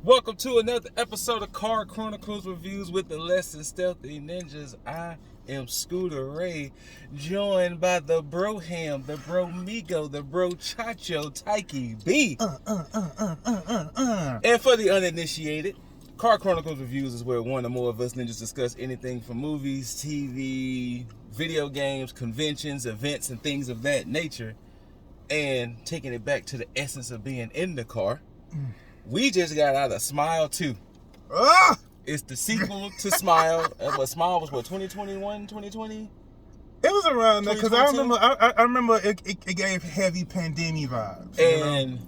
Welcome to another episode of Chronicles Reviews with the Less Than Stealthy Ninjas. I am Scooter Ray, joined by the Bro Ham, the Bro Migo, the Bro Chacho, Taiki B. And for the uninitiated, Chronicles Reviews is where one or more of us ninjas discuss anything from movies, TV, video games, conventions, events, and things of that nature. And taking it back to the essence of being in the car. We just got out of Smile 2. It's the sequel to Smile. But Smile was what, 2021, 2020? It was around there because I remember it gave heavy pandemic vibes. And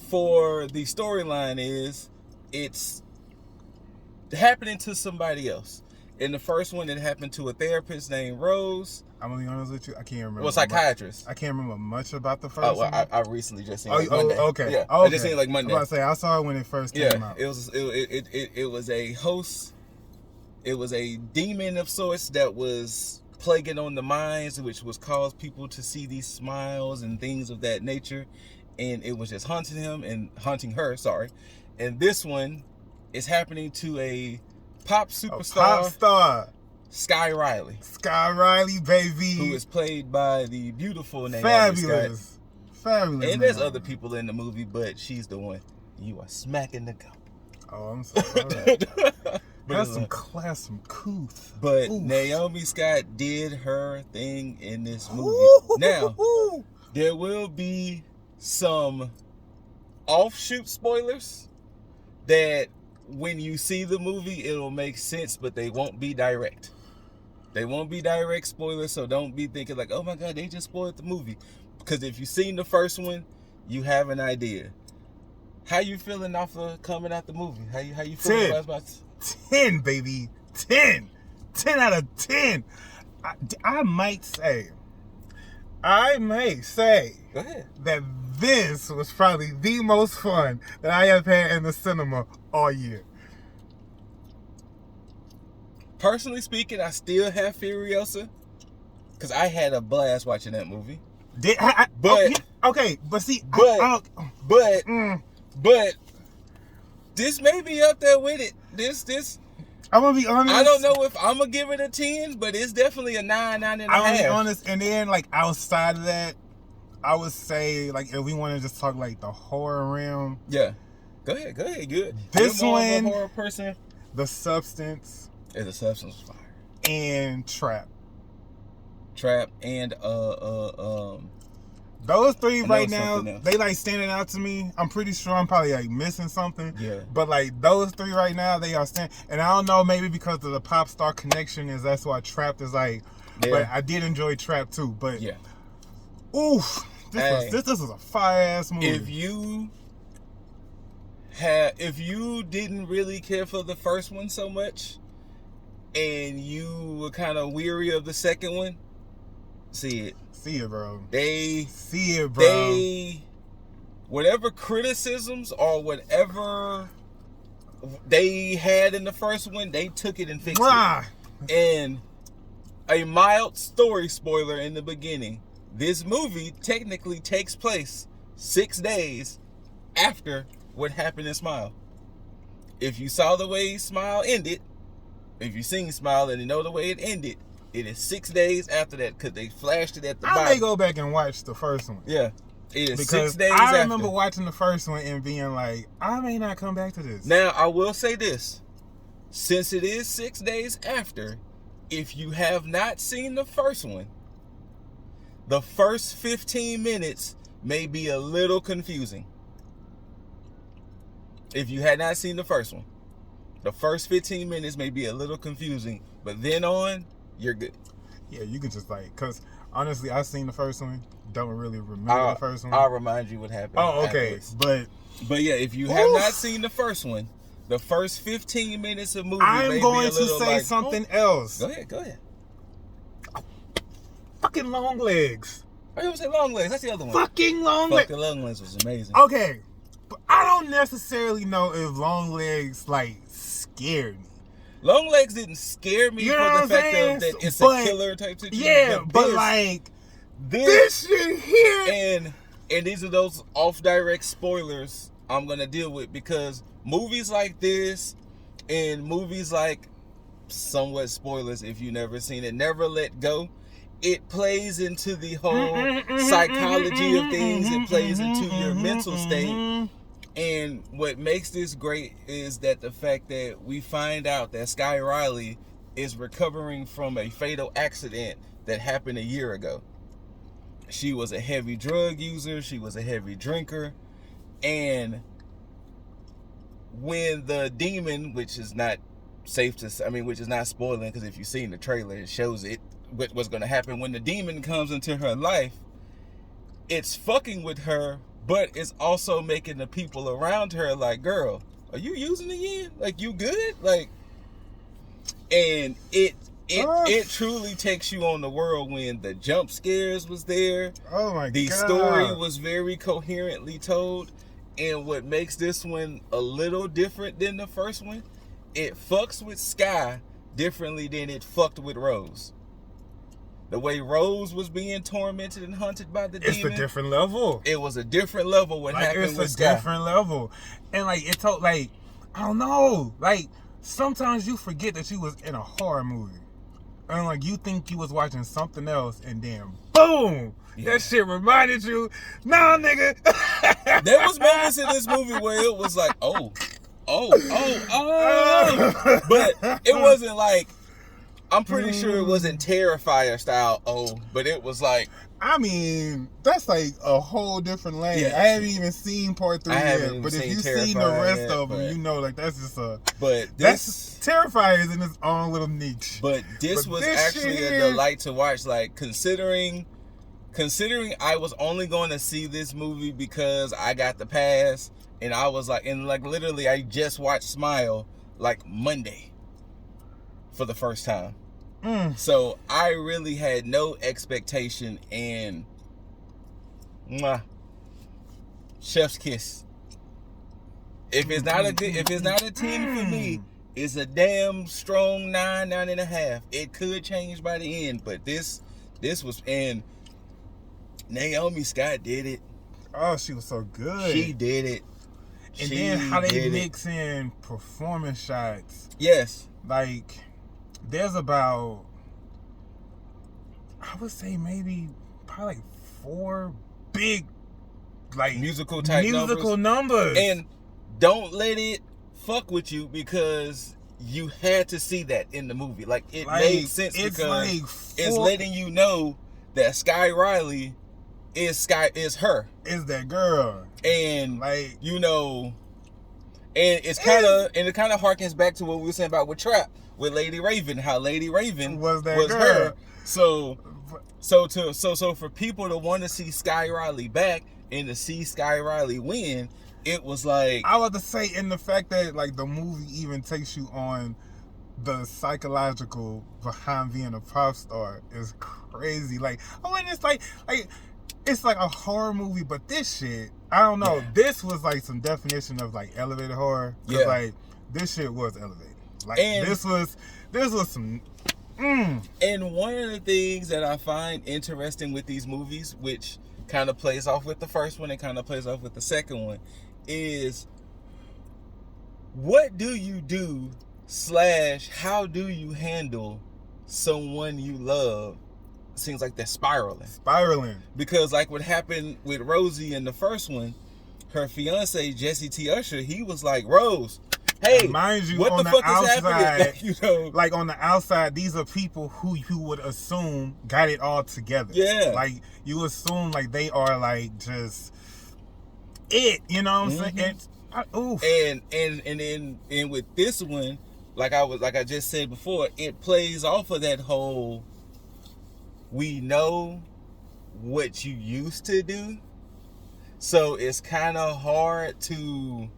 for the storyline it's happening to somebody else. In the first one, it happened to a therapist named Rose. I'm gonna be honest with you, I can't remember. Well, psychiatrist. I can't remember much about the first one. I recently just seen it Monday. Okay. Yeah, Okay. I just seen it like Monday. I was about to say, I saw it when it first came out. It was a host. It was a demon of sorts that was plaguing on the minds, which was cause people to see these smiles and things of that nature, and it was just haunting him and haunting her. Sorry, and this one is happening to a pop superstar. Skye Riley. Skye Riley, baby. Who is played by the beautiful Naomi Fabulous. Scott. Fabulous. And there's other people in the movie, but she's the one. You are smacking the gum. Oh, I'm sorry. Right. That's some class, some couth. But oof. Naomi Scott did her thing in this movie. Now, there will be some offshoot spoilers that when you see the movie, it'll make sense, but they won't be direct. They won't be direct spoilers, so don't be thinking like, oh my God, they just spoiled the movie. Because if you've seen the first one, you have an idea. How you feeling off of coming out the movie? How you feeling about 10, baby. 10. 10 out of 10. I might say Go ahead. that this was probably the most fun that I have had in the cinema all year. Personally speaking, I still have Furiosa because I had a blast watching that movie. But this may be up there with it. This. I'm gonna be honest. I don't know if I'm gonna give it a 10, but it's definitely a 9.5. I'm gonna be honest, and then like outside of that, I would say like if we want to just talk like the horror realm. Yeah, go ahead, good. This one, a horror person. The Substance. Is a Substance fire. And Trap and those three right now, they like standing out to me. I'm pretty sure I'm probably like missing something. Yeah. But like those three right now, they are standing. And I don't know, maybe because of the pop star connection that's why Trap is like. Yeah. But I did enjoy Trap too. But yeah. Oof, this was a fire ass movie. If you didn't really care for the first one so much, and you were kind of weary of the second one, see it. See it, bro. Whatever criticisms or whatever they had in the first one, they took it and fixed it. And a mild story spoiler in the beginning, this movie technically takes place 6 days after what happened in Smile. If you saw the way Smile ended, if you've seen Smile and you know the way it ended, it is 6 days after that because they flashed it at the bottom. I may go back and watch the first one. Yeah. It is because 6 days after. I remember watching the first one and being like, I may not come back to this. Now, I will say this. Since it is 6 days after, if you have not seen the first one, the first 15 minutes may be a little confusing. If you had not seen the first one, the first 15 minutes may be a little confusing, but then on, you're good. Yeah, you can just like, because honestly, I've seen the first one, don't really remember the first one. I'll remind you what happened. Oh, okay. Afterwards. But yeah, if you have not seen the first one, the first 15 minutes of movie I'm going to say something else. Go ahead. Fucking Long Legs. I was gonna say Long Legs. That's the other one. Fucking Long Legs. Fucking Long Legs was amazing. Okay, but I don't necessarily know if Long Legs like scared me. Long Legs didn't scare me for the fact that it's a killer type situation. Yeah, but like this shit here. And these are those off-direct spoilers I'm going to deal with, because movies like this and movies like, somewhat spoilers if you never seen it, Never Let Go, it plays into the whole psychology of things. It plays into your mental state. And what makes this great is that the fact that we find out that Skye Riley is recovering from a fatal accident that happened a year ago. She was a heavy drug user. She was a heavy drinker. And when the demon, which is not safe to, I mean, which is not spoiling, because if you've seen the trailer, it shows it, what's going to happen. When the demon comes into her life, it's fucking with her, but it's also making the people around her like, girl, are you using again? Like, you good? Like, and it truly takes you on the whirlwind. The jump scares was there. Oh my God. The story was very coherently told. And what makes this one a little different than the first one, it fucks with Skye differently than it fucked with Rose. The way Rose was being tormented and hunted by the demon. It's a different level. It was a different level what happened with Skye. It's a different level. And like, it told, like, I don't know. Like, sometimes you forget that you was in a horror movie. And like, you think you was watching something else, and then boom! Yeah. That shit reminded you, nah, nigga. There was moments in this movie where it was like, oh. But it wasn't like, I'm pretty sure it wasn't Terrifier style, but it was like, I mean, that's like a whole different lane. Yeah, I haven't even seen part 3 yet, but if you've seen the rest of them, you know, like, that's just a... But this... Terrifier is in its own little niche. But this was actually a delight to watch, like, considering I was only going to see this movie because I got the pass, and I was like, and like, literally, I just watched Smile, like, Monday for the first time. So I really had no expectation, and chef's kiss. If it's not a 10 for me, it's a damn strong 9.5. It could change by the end, but this was, and Naomi Scott did it. Oh, she was so good. She did it. And then how they mix in performance shots. Yes. Like, there's about, I would say probably like 4 big, like, musical numbers. And don't let it fuck with you, because you had to see that in the movie. Like, it made sense, because it's letting you know that Skye Riley is her. Is that girl. And, like, you know, and it kind of harkens back to what we were saying about with Trap, with Lady Raven, how Lady Raven was her. So for people to want to see Skye Riley back and to see Skye Riley win, it was like, I was to say, in the fact that, like, the movie even takes you on the psychological behind being a pop star is crazy. Like, and it's like it's like a horror movie, but this shit, I don't know. Yeah. This was like some definition of like elevated horror. Yeah. Like, this shit was elevated. Like, and this was some. And one of the things that I find interesting with these movies, which kind of plays off with the first one and kind of plays off with the second one, is what do you do / how do you handle someone you love? Seems like they're spiraling. Because like what happened with Rosie in the first one, her fiance Jesse T. Usher, he was like, Rose, hey, mind you, what the fuck is happening? You know, like, on the outside, these are people who you would assume got it all together. Yeah, like, you assume like they are like just it. You know what I'm saying? And with this one, like I just said before, it plays off of that whole, we know what you used to do, so it's kind of hard to,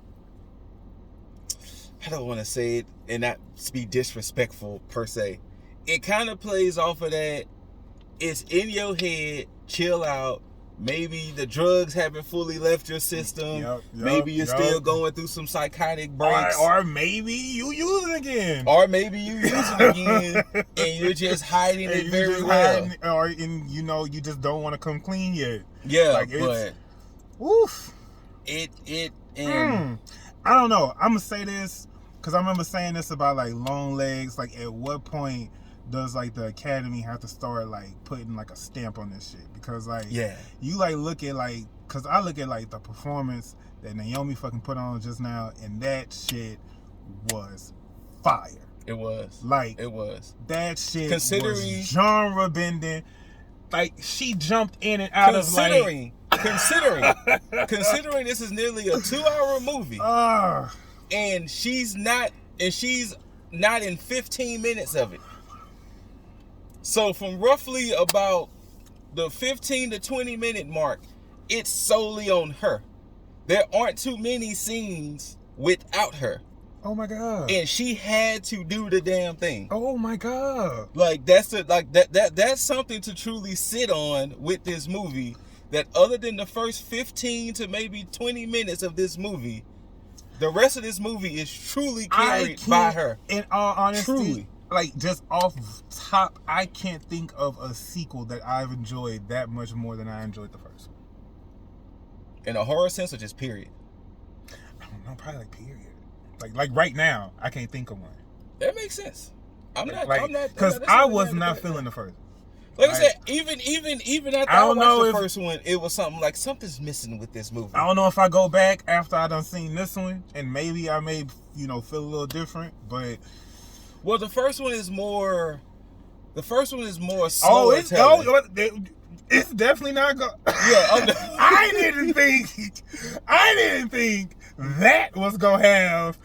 I don't want to say it and not be disrespectful per se. It kind of plays off of that. It's in your head, chill out. Maybe the drugs haven't fully left your system. Maybe you're still going through some psychotic breaks. Or maybe you use it again. And you're just hiding it very well. You just don't want to come clean yet. Yeah, like, but oof. It And I don't know. I'm gonna say this because I remember saying this about like Long Legs. Like, at what point does like the Academy have to start like putting like a stamp on this shit? Because like, you like look at like, because I look at like the performance that Naomi fucking put on just now, and that shit was fire. It was. Like, it was. That shit was genre bending. Like, she jumped in and out of like... Considering this is nearly a 2-hour movie. And she's not in 15 minutes of it. So from roughly about the 15 to 20 minute mark, it's solely on her. There aren't too many scenes without her. Oh my god! And she had to do the damn thing. Oh my god! Like, that's something to truly sit on with this movie. That other than the first 15 to maybe 20 minutes of this movie, the rest of this movie is truly carried by her. In all honesty, truly. Like, just off top, I can't think of a sequel that I've enjoyed that much more than I enjoyed the first one. In a horror sense, or just period? I don't know, probably like period. Like right now, I can't think of one. That makes sense. I'm not because I was not feeling the first. Like I said, even after I watched the first one, it was something like something's missing with this movie. I don't know if I go back after I done seen this one, and maybe I may feel a little different, but well, the first one is more slower. It's definitely not go. Yeah, I didn't think that was gonna have.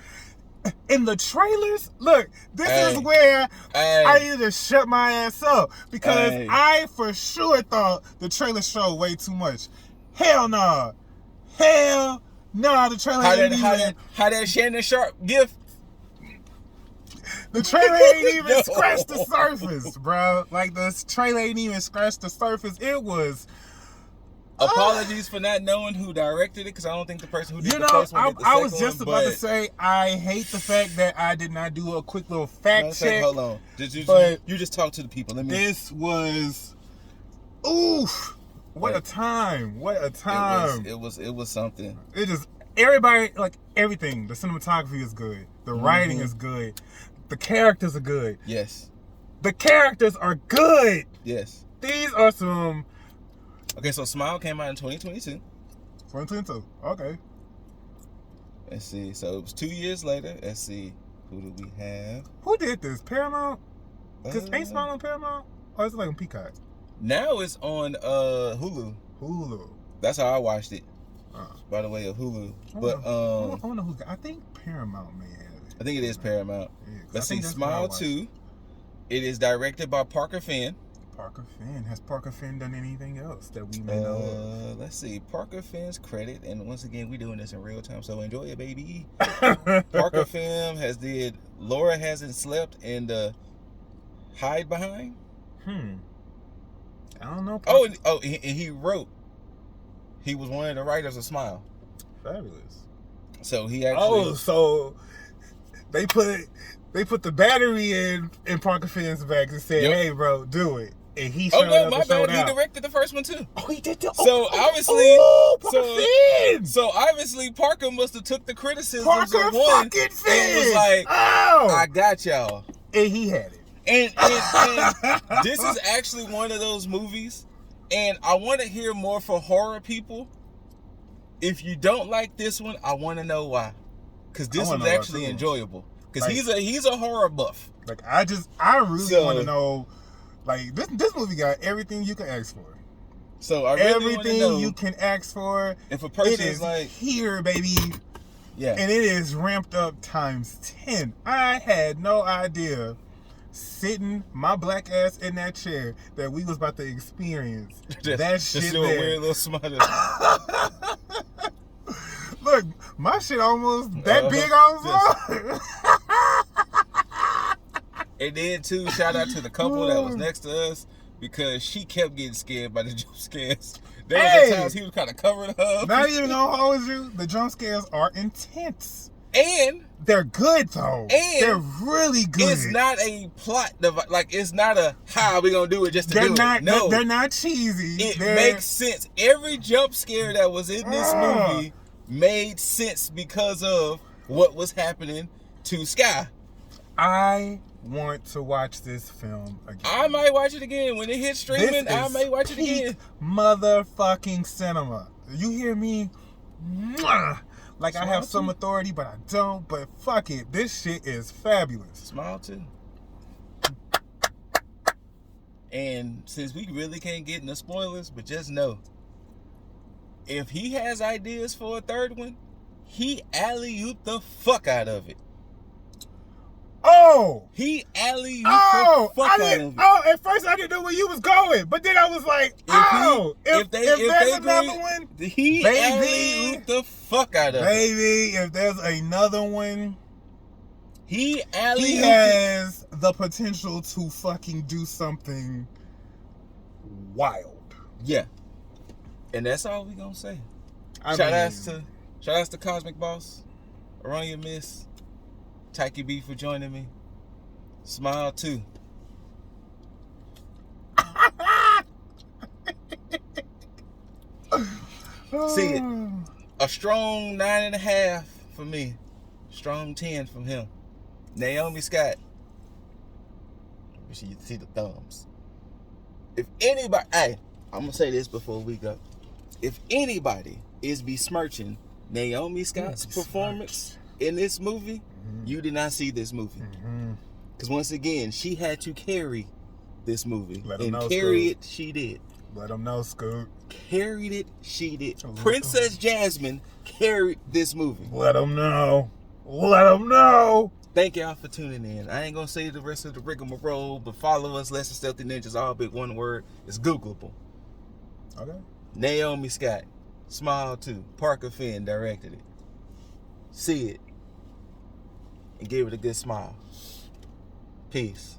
In the trailers, look, this is where I either shut my ass up because I for sure thought the trailer showed way too much. Hell no. The trailer how that Shannon Sharp gift. The trailer ain't even scratched the surface, bro. Like, the trailer ain't even scratched the surface. It was... Apologies for not knowing who directed it, because I don't think the person who did the first one did the second one. I was just about to say, I hate the fact that I did not do a quick little fact check. Hold on. You just talk to the people. This was... Oof. What a time. What a time. It was something. It just... Everybody, like, everything. The cinematography is good. The writing is good. The characters are good. Yes. The characters are good. Yes. These are some... Okay, so Smile came out in 2022. 2022. Okay. Let's see. So it was 2 years later. Let's see. Who do we have? Who did this? Paramount? Because ain't Smile on Paramount? Or is it like on Peacock? Now it's on Hulu. Hulu. That's how I watched it. By the way, of Hulu. But I don't know who. I think Paramount may have it. I think it is Paramount. Yeah, let's see. Smile 2. It is directed by Parker Finn. Parker Finn. Has Parker Finn done anything else that we may know of? Let's see. Parker Finn's credit, and once again, we're doing this in real time, so enjoy it, baby. Parker Finn has did Laura Hasn't Slept and Hide Behind. I don't know. And he wrote. He was one of the writers of Smile. Fabulous. So he actually. So they put the battery in Parker Finn's back and said, "Hey, bro, do it." And he showed up and showed out. He directed the first one too. Oh, he did too. So obviously, Parker obviously Parker must have took the criticisms Parker of one fucking Finn. And was like, "I got y'all," and he had it. And this is actually one of those movies, and I want to hear more for horror people. If you don't like this one, I want to know why, because this one's actually enjoyable. Because he's a horror buff. Like, I really want to know. Like, this movie got everything you can ask for. So I really everything know you can ask for. If a person is like here, baby. Yeah. And it is ramped up times 10. I had no idea, sitting my black ass in that chair, that we was about to experience that shit. Just doing a weird little smile. Look, my shit almost that big on. And then too, shout out to the couple that was next to us, because she kept getting scared by the jump scares. There was times he was kind of covering her. Not even gonna hold you. The jump scares are intense. And they're good though. And they're really good. It's not a plot device. Like, it's not a how we gonna do it just to do it. They're not cheesy. It makes sense. Every jump scare that was in this movie made sense because of what was happening to Skye. I want to watch this film again. I might watch it again when it hits streaming. I may watch it again. Motherfucking cinema. You hear me? Mwah! Like Smile I have some authority, but I don't. But fuck it, this shit is fabulous. Smile too. And since we really can't get into spoilers, but just know, if he has ideas for a third one, he alley-ooped the fuck out of it. Oh! He alley-ooped the fuck out of it. Oh, at first I didn't know where you was going, but then I was like, if there's another one, he alley-ooped the fuck out of it. Baby, if there's another one, he alley-ooped. He has the potential to fucking do something wild. Yeah. And that's all we gonna say. Shout outs to Cosmic Boss, Aronia Miss, Taiki B for joining me. Smile too. See it. A strong 9.5 for me. Strong 10 from him. Naomi Scott. You see the thumbs. If anybody, hey, I'm gonna say this before we go. If anybody is besmirching Naomi Scott's performance in this movie, you did not see this movie. Because once again, she had to carry this movie. And carry it, she did. Let them know, Scoot. Carried it, she did. Princess Jasmine carried this movie. Let them know. Let them know. Thank y'all for tuning in. I ain't gonna say the rest of the rigmarole, but follow us, Less Than Stealthy Ninjas, all big one word. It's Googleable. Okay. Naomi Scott. Smile too. Parker Finn directed it. See it. And give it a good smile. Peace.